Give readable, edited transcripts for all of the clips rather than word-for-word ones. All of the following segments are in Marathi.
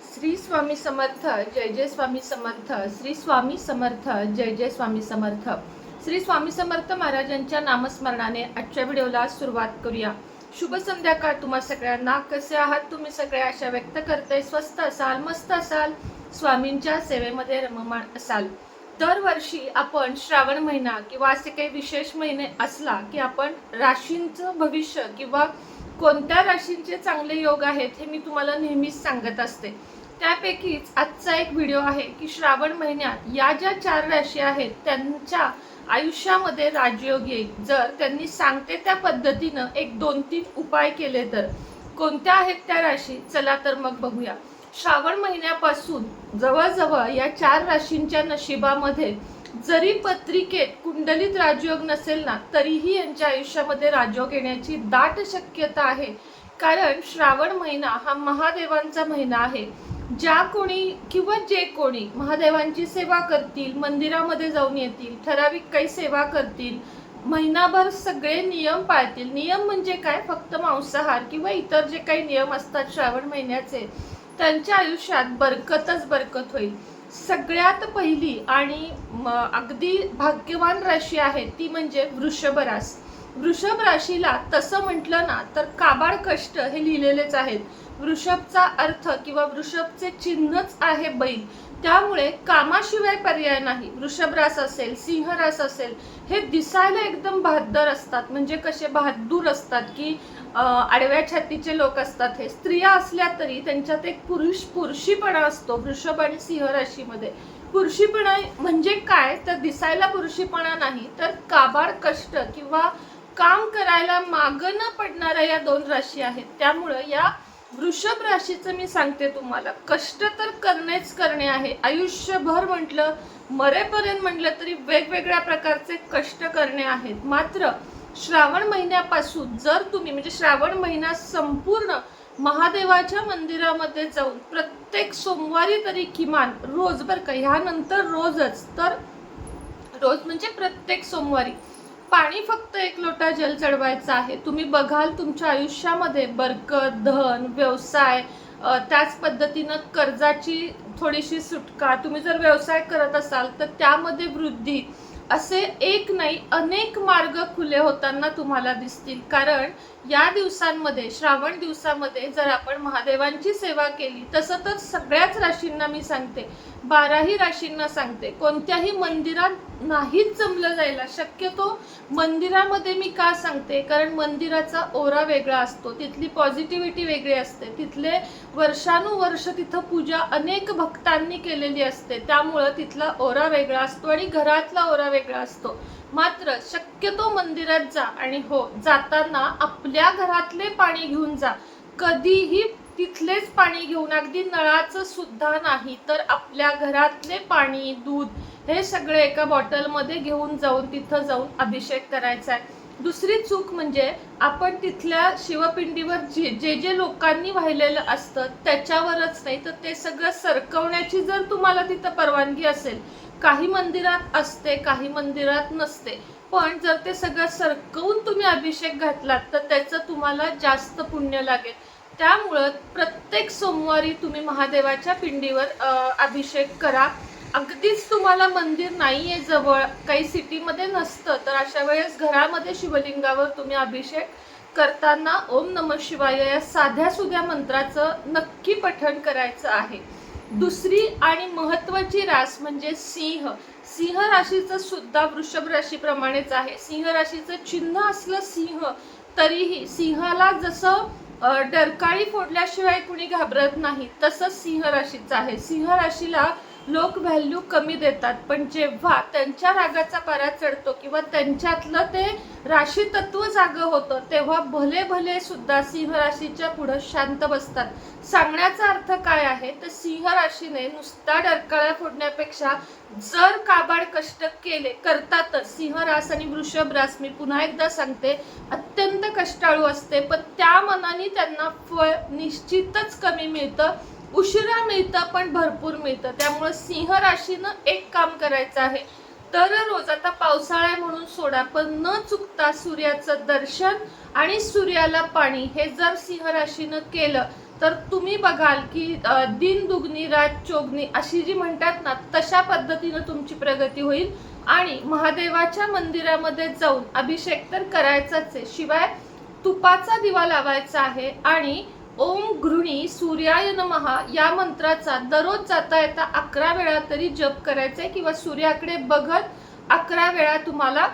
श्री स्वामी समर्थ. जय जय स्वामी समर्थ. श्री स्वामी समर्थ. जय जय स्वामी समर्थ. श्री स्वामी समर्थ महाराजांच्या नामस्मरणाने आजच्या व्हिडिओला सुरुवात करूया. शुभ संध्याकाळ तुम्हा सगळ्यांना. कसे आहात तुम्ही सगळे? आशा व्यक्त करते स्वस्थ असाल, मस्त असाल, स्वामींच्या सेवेमध्ये रममाण असाल. दरवर्षी आपण श्रावण महिना किंवा असे काही विशेष महिने असला की आपण राशींचं भविष्य किंवा कोणत्या राशींचे चांगले योग आहेत हे मी तुम्हाला नेहमीच सांगत असते. त्यापैकीच आजचा एक व्हिडिओ आहे की श्रावण महिन्यात या ज्या 4 राशी आहेत त्यांच्या आयुष्यामध्ये राजयोग येईल जर त्यांनी सांगते त्या पद्धतीनं एक 2-3 उपाय केले तर. कोणत्या आहेत त्या राशी? चला तर मग बघूया. श्रावण महिन्यापासून जवळजवळ या 4 राशींच्या नशिबामध्ये जरी पत्रिकेत कुंडलीत राजयोग नसेल ना तरीही यांच्या आयुष्यामध्ये राजयोग येण्याची दाट शक्यता आहे. कारण श्रावण महिना हा महादेवांचा महिना आहे. ज्या कोणी किंवा जे कोणी महादेवांची सेवा करतील, मंदिरामध्ये जाऊन येतील, ठराविक काही सेवा करतील, महिनाभर सगळे नियम पाळतील. नियम म्हणजे काय? फक्त मांसाहार किंवा इतर जे काही नियम असतात श्रावण महिन्याचे, त्यांच्या आयुष्यात बरकतच बरकत होईल. सगळ्यात पहिली आणि अगदी भाग्यवान राशी आहे ती म्हणजे वृषभ रास. वृषभ राशीला तसं म्हटलं ना तर काबाड कष्ट हे लिहिलेलेच आहेत. वृषभचा अर्थ किंवा वृषभचे चिन्हच आहे बैल. त्यामुळे कामाशिवाय पर्याय नाही. वृषभ रास असेल, सिंह रास असेल, हे दिसायला एकदम बहादर असतात. म्हणजे कसे बहादूर असतात की आडव्या छातीचे लोक असतात. हे स्त्रिया असल्या तरी त्यांच्यात एक पुरुषीपणा असतो. वृषभ आणि सिंह राशीमध्ये पुरुषीपणा म्हणजे काय तर दिसायला पुरुषीपणा नाही तर काबाड कष्ट किंवा काम करायला मागं न पडणाऱ्या या 2 राशी आहेत. त्यामुळं या वृषभ राशीचं मी सांगते तुम्हाला, कष्ट तर करणेच करणे आहे. आयुष्यभर म्हटलं, मरेपर्यंत म्हटलं तरी वेगवेगळ्या प्रकारचे कष्ट करणे आहेत. मात्र श्रावण महिन्यापासून जर तुम्ही म्हणजे श्रावण महिना संपूर्ण महादेवाच्या मंदिरामध्ये जाऊन प्रत्येक सोमवारी तरी किमान रोज, बरं का, ह्यानंतर रोजच, तर रोज म्हणजे प्रत्येक सोमवारी पाणी फक्त 1 लोटा जल चढवायचं आहे. तुम्ही बघाल तुमच्या आयुष्यामध्ये बरकत, धन, व्यवसाय, त्याच पद्धतीनं कर्जाची थोडीशी सुटका, तुम्ही जर व्यवसाय करत असाल तर त्यामध्ये वृद्धी, असे एक नाही अनेक मार्ग खुले होताना तुम्हाला दिसतील. कारण या दिवसांमध्ये, श्रावण दिवसामध्ये जर आपण महादेवांची सेवा केली, तसं तर सगळ्याच राशींना मी सांगते, 12ही राशींना सांगते, कोणत्याही मंदिरात नाहीच जमलं जायला. शक्यतो मंदिरामध्ये मी का सांगते? कारण मंदिराचा ओरा वेगळा असतो, तिथली पॉझिटिव्हिटी वेगळी असते, तिथले वर्षानुवर्ष तिथं पूजा अनेक भक्तांनी केलेली असते, त्यामुळं तिथला ओरा वेगळा असतो आणि घरातला ओरा वेगळा असतो. मात्र शक्यतो मंदिरात जा आणि हो, जाताना आपल्या घरातले पाणी घेऊन जा. कधीही तिथलेच पाणी घेऊन, अगदी नळाचं सुद्धा नाही, तर आपल्या घरातले पाणी, दूध हे सगळे एका बॉटलमध्ये घेऊन जाऊन तिथं जाऊन अभिषेक करायचा आहे. दुसरी चूक म्हणजे आपण तिथल्या शिवपिंडीवर जे लोकांनी वाहिलेलं असतं त्याच्यावरच नाही तर ते सगळं सरकवण्याची जर तुम्हाला तिथं परवानगी असेल, काही मंदिरात असते, काही मंदिरात नसते, पण जर ते सगळं सरकवून तुम्ही अभिषेक घातलात तर त्याचं तुम्हाला जास्त पुण्य लागेल. त्यामुळं प्रत्येक सोमवारी तुम्ही महादेवाच्या पिंडीवर अभिषेक करा. अगदीच तुम्हाला मंदिर नाहीये जवळ, काही सिटीमध्ये नसतं, तर अशा वेळेस घरामध्ये शिवलिंगावर तुम्ही अभिषेक करताना ओम नमः शिवाय या साध्या सुध्या मंत्राचं नक्की पठण करायचं आहे. दुसरी आणि महत्त्वाची रास म्हणजे सिंह. सिंह राशीचं सुद्धा वृषभ राशीप्रमाणेच आहे. सिंह राशीचं चिन्ह असलं सिंह, तरीही सिंहाला जसं डरकाळी फोडल्याशिवाय कुणी घाबरत नाही, तसंच सिंह राशीचं आहे. सिंह राशीला लोक व्हॅल्यू कमी देतात, पण जेव्हा त्यांच्या रागाचा पारा चढतो किंवा त्यांच्यातलं ते राशी तत्व जागं होतं तेव्हा भले भले सुद्धा सिंह राशीच्या पुढं शांत बसतात. सांगण्याचा अर्थ काय आहे तर सिंह राशीने नुसता डरकाळ्या फोडण्यापेक्षा जर काबाड कष्ट केले, करतातच. सिंह रास आणि वृषभ रास मी पुन्हा एकदा सांगते अत्यंत कष्टाळू असते, पण त्या मनाने त्यांना फळ निश्चितच कमी मिळतं. उशिरा मिळतं पण भरपूर मिळतं. त्यामुळे सिंह राशीनं एक काम करायचं आहे, दररोज, आता पावसाळा आहे म्हणून सोडा, पण न चुकता सूर्याचं दर्शन आणि सूर्याला पाणी हे जर सिंह राशीनं केलं तर तुम्ही बघाल की दिन दुगनी रात चोगनी अशी जी म्हणतात ना, तशा पद्धतीनं तुमची प्रगती होईल. आणि महादेवाच्या मंदिरामध्ये जाऊन अभिषेक तर करायचाच आहे, शिवाय तुपाचा दिवा लावायचा आहे. आणि ओम गृणी सूर्याय नमः या मंत्राचा दररोज जाता येता 11 वेळा तरी जप करायचा आहे, किंवा सूर्याकडे बघत 11 वेळा तुम्हाला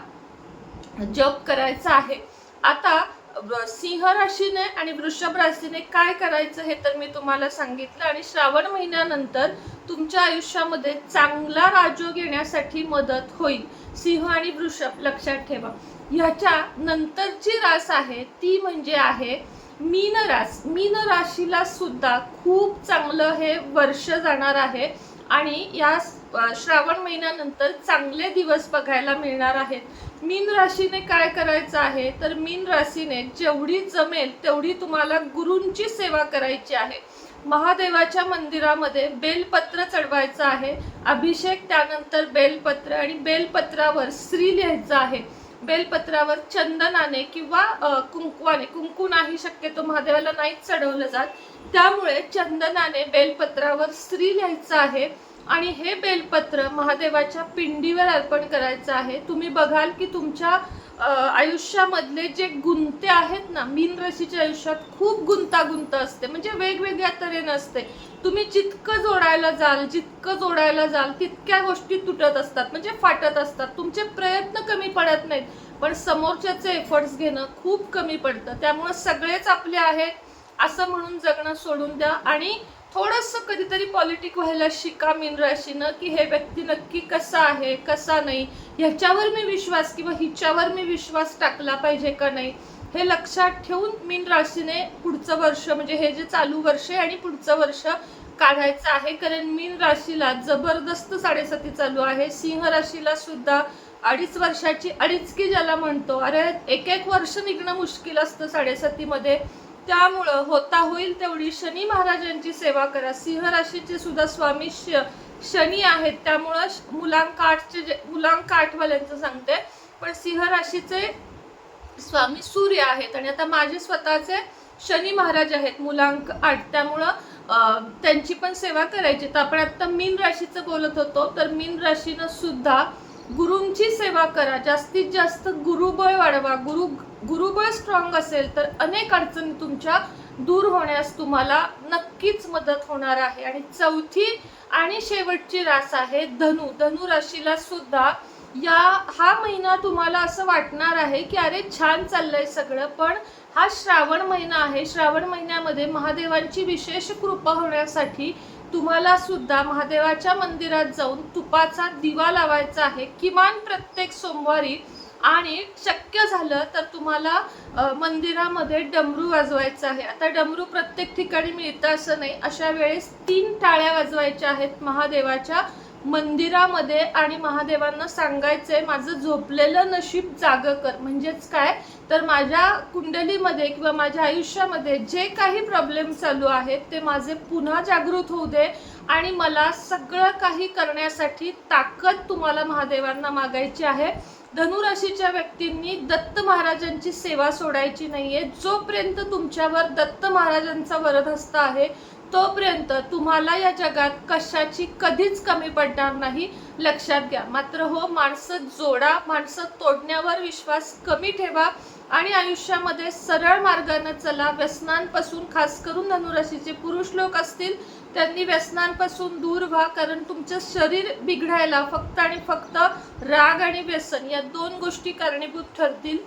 जप करायचा आहे. आता सिंह राशीने आणि वृषभ राशीने काय करायचं हे तर मी तुम्हाला सांगितलं. आणि श्रावण महिन्यानंतर तुमच्या आयुष्यामध्ये चांगला राजयोग येण्यासाठी मदत होईल. सिंह आणि वृषभ लक्षात ठेवा. ह्याच्या नंतरची रास आहे ती म्हणजे आहे मीन रास. मीन राशीला सुद्धा खूप चांगलं हे वर्ष जाणार आहे. आणि या श्रावण महिन्यानंतर चांगले दिवस बघायला मिळणार आहेत. मीन राशीने काय करायचं आहे तर मीन राशीने जेवढी जमेल तेवढी तुम्हाला गुरूंची सेवा करायची आहे. महादेवाच्या मंदिरामध्ये बेलपत्र चढवायचं आहे. अभिषेक, त्यानंतर बेलपत्र, आणि बेलपत्रावर श्री लिहायचं आहे. बेलपत्रावर चंदनाने किंवा कुंकवाने, कुंकू नाही शक्यतो महादेवाला नाहीच चढवलं जात, त्यामुळे चंदनाने बेलपत्रावर श्री लिहायचं आहे. आणि हे बेलपत्र महादेवाच्या पिंडीवर अर्पण करायचं आहे. तुम्ही बघाल की तुमच्या आयुष्यामधले जे गुंते आहेत ना, मीन राशीच्या आयुष्यात खूप गुंतागुंत असते, म्हणजे वेगवेगळ्या तऱ्हेने असते. तुम्ही जितकं जोडायला जाल तितक्या गोष्टी तुटत असतात, म्हणजे फाटत असतात. तुमचे प्रयत्न कमी पडत नाहीत, पण समोरच्याचे एफर्ट्स घेणं खूप कमी पडतं. त्यामुळे सगळेच आपले आहेत असं म्हणून जगणं सोडून द्या. आणि थोडंसं कधीतरी पॉलिटिक व्हायला शिका मीन राशीनं, की हे व्यक्ती नक्की कसा आहे कसा नाही, ह्याच्यावर मी विश्वास किंवा हिच्यावर मी विश्वास टाकला पाहिजे का नाही, हे लक्षात ठेवून मीन राशीने पुढचं वर्ष, म्हणजे हे जे चालू वर्ष आहे आणि पुढचं वर्ष काढायचं आहे. कारण मीन राशीला जबरदस्त 7.5 चालू आहे. सिंह राशीला सुद्धा 2.5 वर्षाची अडीचकी ज्याला म्हणतो, अरे एक वर्ष निघणं मुश्किल असतं 7.5 मध्ये. त्यामुळं होता होईल तेवढी शनी महाराजांची सेवा करा. सिंह राशीचे सुद्धा स्वामी शनी आहेत, त्यामुळं मुलांक 8वाल्यांचं सांगते, पण सिंह राशीचे स्वामी सूर्य आहेत. आणि आता माझे स्वतःचे शनी महाराज आहेत मुलांक 8, त्यामुळं त्यांची पण सेवा करायची. तर आपण आता मीन राशीचं बोलत होतो, तर मीन राशीनं सुद्धा गुरूंची सेवा करा. जास्तीत जास्त गुरुबळ वाढवा. गुरुबळ स्ट्रॉंग असेल तर अनेक अडचणी तुमच्या दूर होण्यास तुम्हाला नक्कीच मदत होणार आहे. आणि चौथी आणि शेवटची रास आहे धनु. धनु राशीला सुद्धा हा महिना तुम्हाला असं वाटणार आहे की अरे छान चाललंय सगळं, पण हा श्रावण महिना आहे. श्रावण महिन्यामध्ये महादेवांची विशेष कृपा होण्यासाठी तुम्हाला सुद्धा महादेवाच्या मंदिरात जाऊन तुपाचा दिवा लावायचा आहे, किमान प्रत्येक सोमवारी. आणि शक्य झालं तर तुम्हाला मंदिरामध्ये डमरू वाजवायचा आहे. आता डमरू प्रत्येक ठिकाणी मिळतं असं नाही, अशा वेळेस 3 टाळ्या वाजवायच्या आहेत महादेवाच्या मंदिरामध्ये. आणि महादेवांना सांगायचंय माझं झोपलेलं नशीब जागं कर. म्हणजेच काय तर माझ्या कुंडलीमध्ये किंवा माझ्या आयुष्यामध्ये जे काही प्रॉब्लेम चालू आहेत ते माझे पुन्हा जागृत होऊ दे. आणि मला सगळं काही करण्यासाठी ताकद तुम्हाला महादेवांना मागायची आहे. धनुराशीच्या व्यक्तींनी दत्त महाराजांची सेवा सोडायची नाहीये. जोपर्यंत तुमच्यावर दत्त महाराजांचा वरदहस्त आहे तोपर्यंत तुम्हाला या जगात कशाची कधीच कमी पडणार नाही, लक्षात घ्या. मात्र हो, माणसं जोडा, माणसं तोडण्यावर विश्वास कमी ठेवा आणि आयुष्यामध्ये सरळ मार्गाने चला. व्यसनांपासून, खास करून धनुराशीचे पुरुष लोक असतील त्यांनी व्यसनांपासून दूर व्हा, कारण तुमचं शरीर बिघडायला फक्त आणि फक्त राग आणि व्यसन या 2 गोष्टी कारणीभूत ठरतील.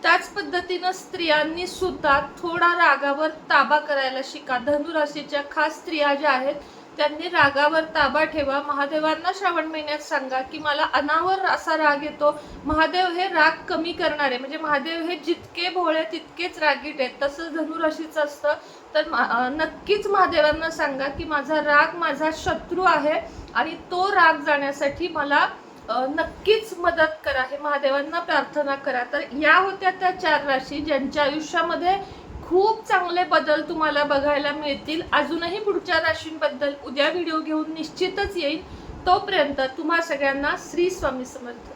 त्याच पद्धतीनं स्त्रियांनी सुद्धा थोडा रागावर ताबा करायला शिका. धनुराशीच्या खास स्त्रिया ज्या आहेत त्यांनी रागावर ताबा ठेवा. महादेवांना श्रावण महिन्यात सांगा की मला अनावर असा राग येतो. महादेव हे राग कमी करणारे, म्हणजे महादेव हे जितके भोळे तितकेच रागीट आहेत. तसं धनुराशीचं असतं. तर नक्कीच महादेवांना सांगा की माझा राग माझा शत्रू आहे आणि तो राग जाण्यासाठी मला नक्कीच मदत करा, हे महादेवांना प्रार्थना करा. तर या होत्या त्या 4 राशी ज्यांच्या आयुष्यामध्ये खूप चांगले बदल तुम्हाला बघायला मिळतील. अजूनही पुढच्या राशींबद्दल उद्या व्हिडिओ घेऊन निश्चितच येईल. तोपर्यंत तुम्हा सगळ्यांना श्री स्वामी समर्थ.